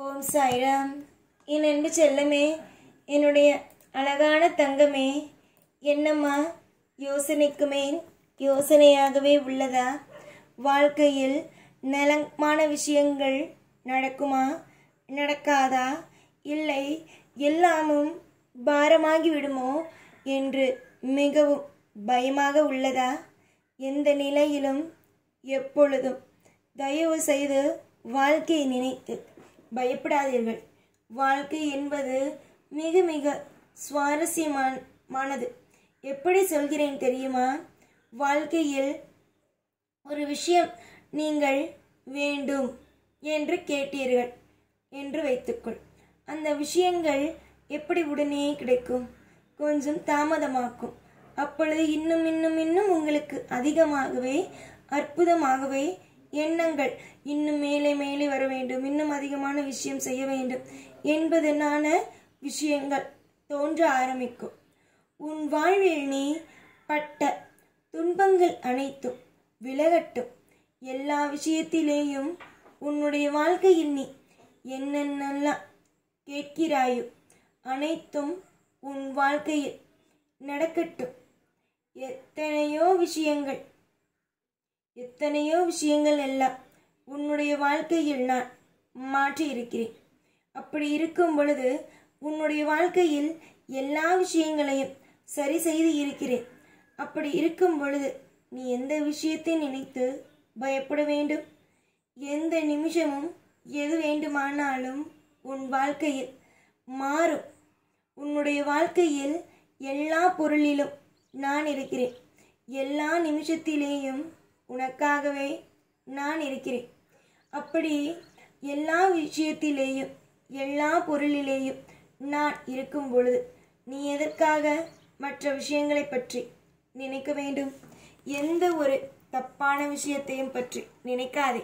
ஓம் சாய்ராம். என் அன்பு செல்லமே, என்னுடைய அழகான தங்கமே, என்னம்மா யோசனைக்கு மேல் யோசனையாகவே உள்ளதா? வாழ்க்கையில் நலமான விஷயங்கள் நடக்குமா, நடக்காதா, இல்லை எல்லாமும் பாரமாகி விடுமோ என்று மிகவும் பயமாக உள்ளதா? எந்த நிலையிலும் எப்பொழுதும் தயவு செய்து வாழ்க்கையை நினைத்து பயப்படாதீர்கள். வாழ்க்கை என்பது மிக மிக சுவாரஸ்யமானது. எப்படி சொல்கிறேன் தெரியுமா? வாழ்க்கையில் ஒரு விஷயம் நீங்கள் வேண்டும் என்று கேட்டீர்கள் என்று வைத்துக்கொள். அந்த விஷயங்கள் எப்படி உடனே கிடைக்கும்? கொஞ்சம் தாமதமாக்கும். அப்பொழுது இன்னும் இன்னும் இன்னும் உங்களுக்கு அதிகமாகவே அற்புதமாகவே எண்ணங்கள் இன்னும் மேலே மேலே வர வேண்டும், இன்னும் அதிகமான விஷயம் செய்ய வேண்டும் என்பதனான விஷயங்கள் தோன்ற ஆரம்பிக்கும். உன் வாழ்வில் நீ பட்ட துன்பங்கள் அனைத்தும் விலகட்டும். எல்லா விஷயத்திலேயும் உன்னுடைய வாழ்க்கையில் நீ என்னென்னலாம் கேட்கிறாயோ அனைத்தும் உன் வாழ்க்கையில் நடக்கட்டும். எத்தனையோ விஷயங்கள் எல்லாம் உன்னுடைய வாழ்க்கையில் நான் மாற்றி இருக்கிறேன். அப்படி இருக்கும் பொழுது உன்னுடைய வாழ்க்கையில் எல்லா விஷயங்களையும் சரி செய்து இருக்கிறேன். அப்படி இருக்கும் பொழுது நீ எந்த விஷயத்தை நினைத்து பயப்பட வேண்டும்? எந்த நிமிஷமும் எது வேண்டுமானாலும் உன் வாழ்க்கையில் மாறும். உன்னுடைய வாழ்க்கையில் எல்லா பொருளிலும் நான் இருக்கிறேன். எல்லா நிமிஷத்திலேயும் உனக்காகவே நான் இருக்கிறேன். அப்படி எல்லா விஷயத்திலேயும் எல்லா பொருளிலேயும் நான் இருக்கும் பொழுது நீ எதற்காக மற்ற விஷயங்களை பற்றி நினைக்க வேண்டும்? எந்த ஒரு தப்பான விஷயத்தையும் பற்றி நினைக்காதே.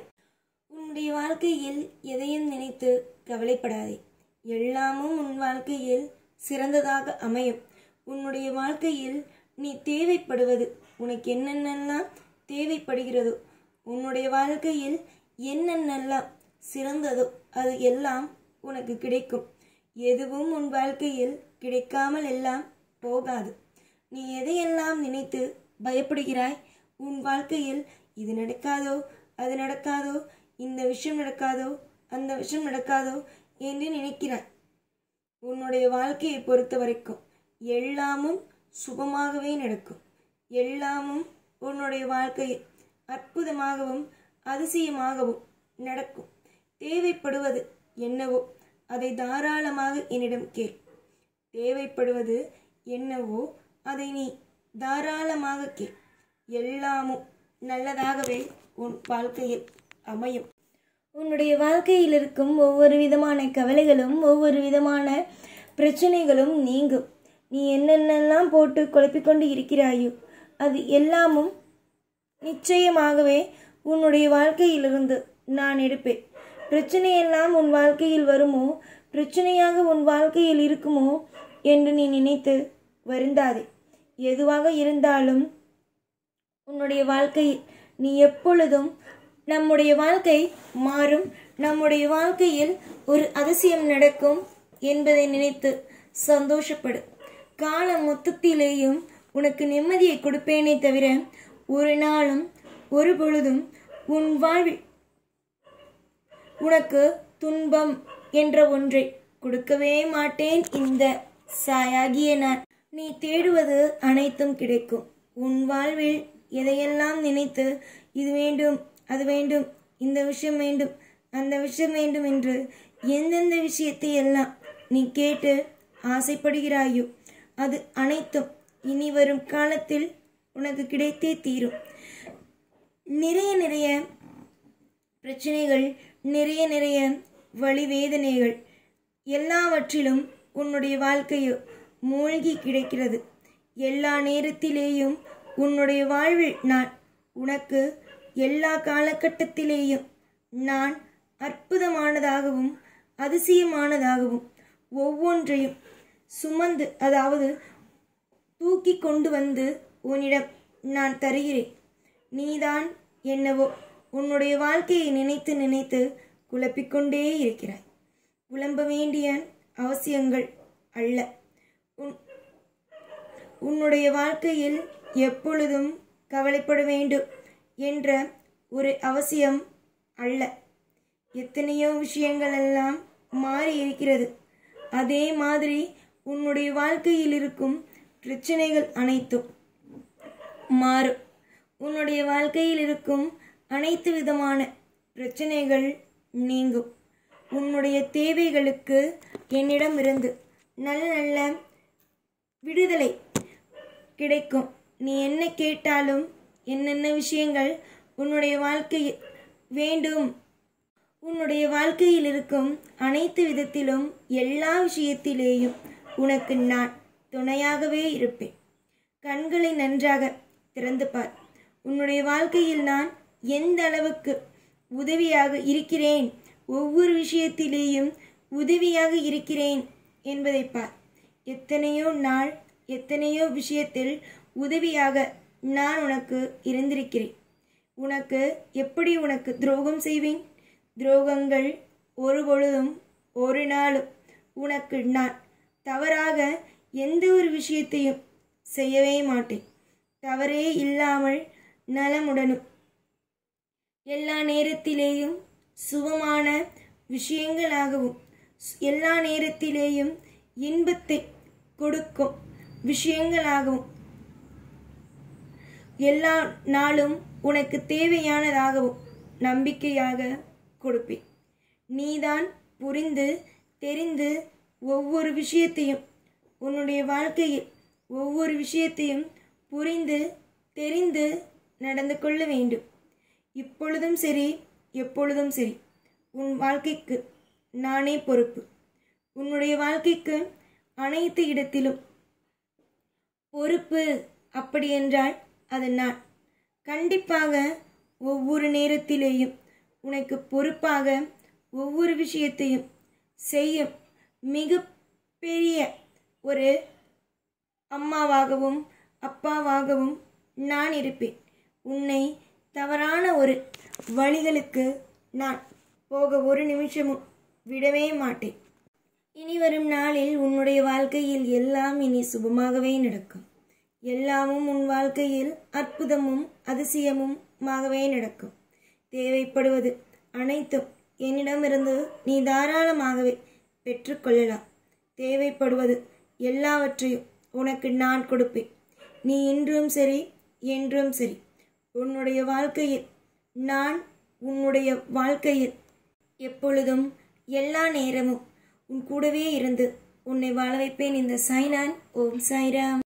உன்னுடைய வாழ்க்கையில் எதையும் நினைத்து கவலைப்படாதே. எல்லாமும் உன் வாழ்க்கையில் சிறந்ததாக அமையும். உன்னுடைய வாழ்க்கையில் நீ தேவைப்படுவது, உனக்கு என்னென்னலாம் தேவைப்படுகிறதோ, உன்னுடைய வாழ்க்கையில் என்னென்னலாம் சிறந்ததோ அது எல்லாம் உனக்கு கிடைக்கும். எதுவும் உன் வாழ்க்கையில் கிடைக்காமல் எல்லாம் போகாது. நீ எதையெல்லாம் நினைத்து பயப்படுகிறாய்? உன் வாழ்க்கையில் இது நடக்காதோ, அது நடக்காதோ, இந்த விஷயம் நடக்காதோ, அந்த விஷயம் நடக்காதோ என்று நினைக்கிறாய். உன்னுடைய வாழ்க்கையை பொறுத்த வரைக்கும் எல்லாமும் சுபமாகவே நடக்கும். எல்லாமும் உன்னுடைய வாழ்க்கையில் அற்புதமாகவும் அதிசயமாகவும் நடக்கும். தேவைப்படுவது என்னவோ அதை தாராளமாக என்னிடம் கேள். தேவைப்படுவது என்னவோ அதை நீ தாராளமாக கேள். எல்லாமும் நல்லதாகவே உன் வாழ்க்கையில் அமையும். உன்னுடைய வாழ்க்கையில் இருக்கும் ஒவ்வொரு விதமான கவலைகளும் ஒவ்வொரு விதமான பிரச்சனைகளும் நீங்கும். நீ என்னென்னலாம் போட்டு குழப்பிக்கொண்டு இருக்கிறாயோ அது எல்லாமும் நிச்சயமாகவே உன்னுடைய வாழ்க்கையிலிருந்து நான் எடுப்பேன். பிரச்சனையெல்லாம் உன் வாழ்க்கையில் வருமோ, பிரச்சனையாக உன் வாழ்க்கையில் இருக்குமோ என்று நீ நினைத்து வருந்தாதே. எதுவாக இருந்தாலும் உன்னுடைய வாழ்க்கையில் நீ எப்பொழுதும் நம்முடைய வாழ்க்கை மாறும், நம்முடைய வாழ்க்கையில் ஒரு அதிசயம் நடக்கும் என்பதை நினைத்து சந்தோஷப்படு. காலம் மொத்தத்திலேயும் உனக்கு நிம்மதியை கொடுப்பேனே தவிர ஒரு நாளும் ஒரு பொழுதும் உன் வாழ்வில் உனக்கு துன்பம் என்ற ஒன்றை கொடுக்கவே மாட்டேன். இந்த சாயாகிய நான். நீ தேடுவது அனைத்தும் கிடைக்கும். உன் வாழ்வில் எதையெல்லாம் நினைத்து இது வேண்டும், அது வேண்டும், இந்த விஷயம் வேண்டும், அந்த விஷயம் வேண்டும் என்று எந்தெந்த விஷயத்தை எல்லாம் நீ கேட்டு ஆசைப்படுகிறாயோ அது அனைத்தும் இனி வரும் காலத்தில் உனக்கு கிடைத்தே தீரும். நிறைய நிறைய பிரச்சனைகள், நிறைய நிறைய வலி வேதனைகள் எல்லாவற்றிலும் உன்னுடைய வாழ்க்கையோ மூழ்கி கிடைக்கிறது. எல்லா நேரத்திலேயும் உன்னுடைய வாழ்வில் நான் உனக்கு எல்லா காலகட்டத்திலேயும் நான் அற்புதமானதாகவும் அதிசயமானதாகவும் ஒவ்வொன்றையும் சுமந்து, அதாவது தூக்கி கொண்டு வந்து உன்னிடம் நான் தருகிறேன். நீதான் என்னவோ உன்னுடைய வாழ்க்கையை நினைத்து நினைத்து குழப்பிக்கொண்டே இருக்கிறாய். புலம்ப வேண்டிய அவசியங்கள் அல்ல. உன்னுடைய வாழ்க்கையில் எப்பொழுதும் கவலைப்பட வேண்டும் என்ற ஒரு அவசியம் அல்ல. எத்தனையோ விஷயங்கள் எல்லாம் மாறி இருக்கிறது. அதே மாதிரி உன்னுடைய வாழ்க்கையில் இருக்கும் பிரச்சனைகள் அனைத்தும் மாறும். உன்னுடைய வாழ்க்கையில் இருக்கும் அனைத்து விதமான பிரச்சனைகள் நீங்கும். உன்னுடைய தேவைகளுக்கு என்னிடமிருந்து நல்ல நல்ல விடுதலை கிடைக்கும். நீ என்ன கேட்டாலும் என்னென்ன விஷயங்கள் உன்னுடைய வாழ்க்கையில் வேண்டும், உன்னுடைய வாழ்க்கையில் இருக்கும் அனைத்து விதத்திலும் எல்லா விஷயத்திலேயும் உனக்கு நான் துணையாகவே இருப்பேன். கண்களை நன்றாக திறந்து பார். உன்னுடைய வாழ்க்கையில் நான் எந்த அளவுக்கு உதவியாக இருக்கிறேன், ஒவ்வொரு விஷயத்திலேயும் உதவியாக இருக்கிறேன் என்பதை பார். எத்தனையோ நாள் எத்தனையோ விஷயத்தில் உதவியாக நான் உனக்கு இருந்திருக்கிறேன். உனக்கு எப்படி உனக்கு துரோகம் செய்வேன்? துரோகங்கள் ஒரு பொழுதும் ஒரு நாளும் உனக்கு நான் தவறாக எந்த ஒரு விஷயத்தையும் செய்யவே மாட்டேன். தவறே இல்லாமல் நலமுடனும் எல்லா நேரத்திலேயும் சுகமான விஷயங்களாகவும் எல்லா நேரத்திலேயும் இன்பத்தை கொடுக்கும் விஷயங்களாகவும் எல்லா நாளும் உனக்கு தேவையானதாகவும் நம்பிக்கையாக கொடுப்பேன். நீதான் புரிந்து தெரிந்து ஒவ்வொரு விஷயத்தையும் உன்னுடைய வாழ்க்கையில் ஒவ்வொரு விஷயத்தையும் புரிந்து தெரிந்து நடந்து கொள்ள வேண்டும். இப்பொழுதும் சரி எப்பொழுதும் சரி உன் வாழ்க்கைக்கு நானே பொறுப்பு. உன்னுடைய வாழ்க்கைக்கு அனைத்து இடத்திலும் பொறுப்பு அப்படி என்றால் அது நான். கண்டிப்பாக ஒவ்வொரு நேரத்திலேயும் உனக்கு பொறுப்பாக ஒவ்வொரு விஷயத்தையும் செய்யும் மிக பெரிய ஒரு அம்மாவாகவும் அப்பாவாகவும் நான் இருப்பேன். உன்னை தவறான ஒரு வழிகளுக்கு நான் போக ஒரு நிமிஷமும் விடவே மாட்டேன். இனி வரும் நாளில் உன்னுடைய வாழ்க்கையில் எல்லாம் இனி சுபமாகவே நடக்கும். எல்லாமும் உன் வாழ்க்கையில் அற்புதமும் அதிசயமுமாகவே நடக்கும். தேவைப்படுவது அனைத்தும் என்னிடமிருந்து நீ தாராளமாகவே பெற்றுக்கொள்ளலாம். தேவைப்படுவது எல்லாவற்றையும் உனக்கு நான் கொடுப்பேன். நீ இன்றும் சரி என்றும் சரி உன்னுடைய வாழ்க்கையில் நான் உன்னுடைய வாழ்க்கையில் எப்பொழுதும் எல்லா நேரமும் உன் கூடவே இருந்து உன்னை வாழ வைப்பேன். இந்த சாய்நான். ஓம் சாய்ராம்.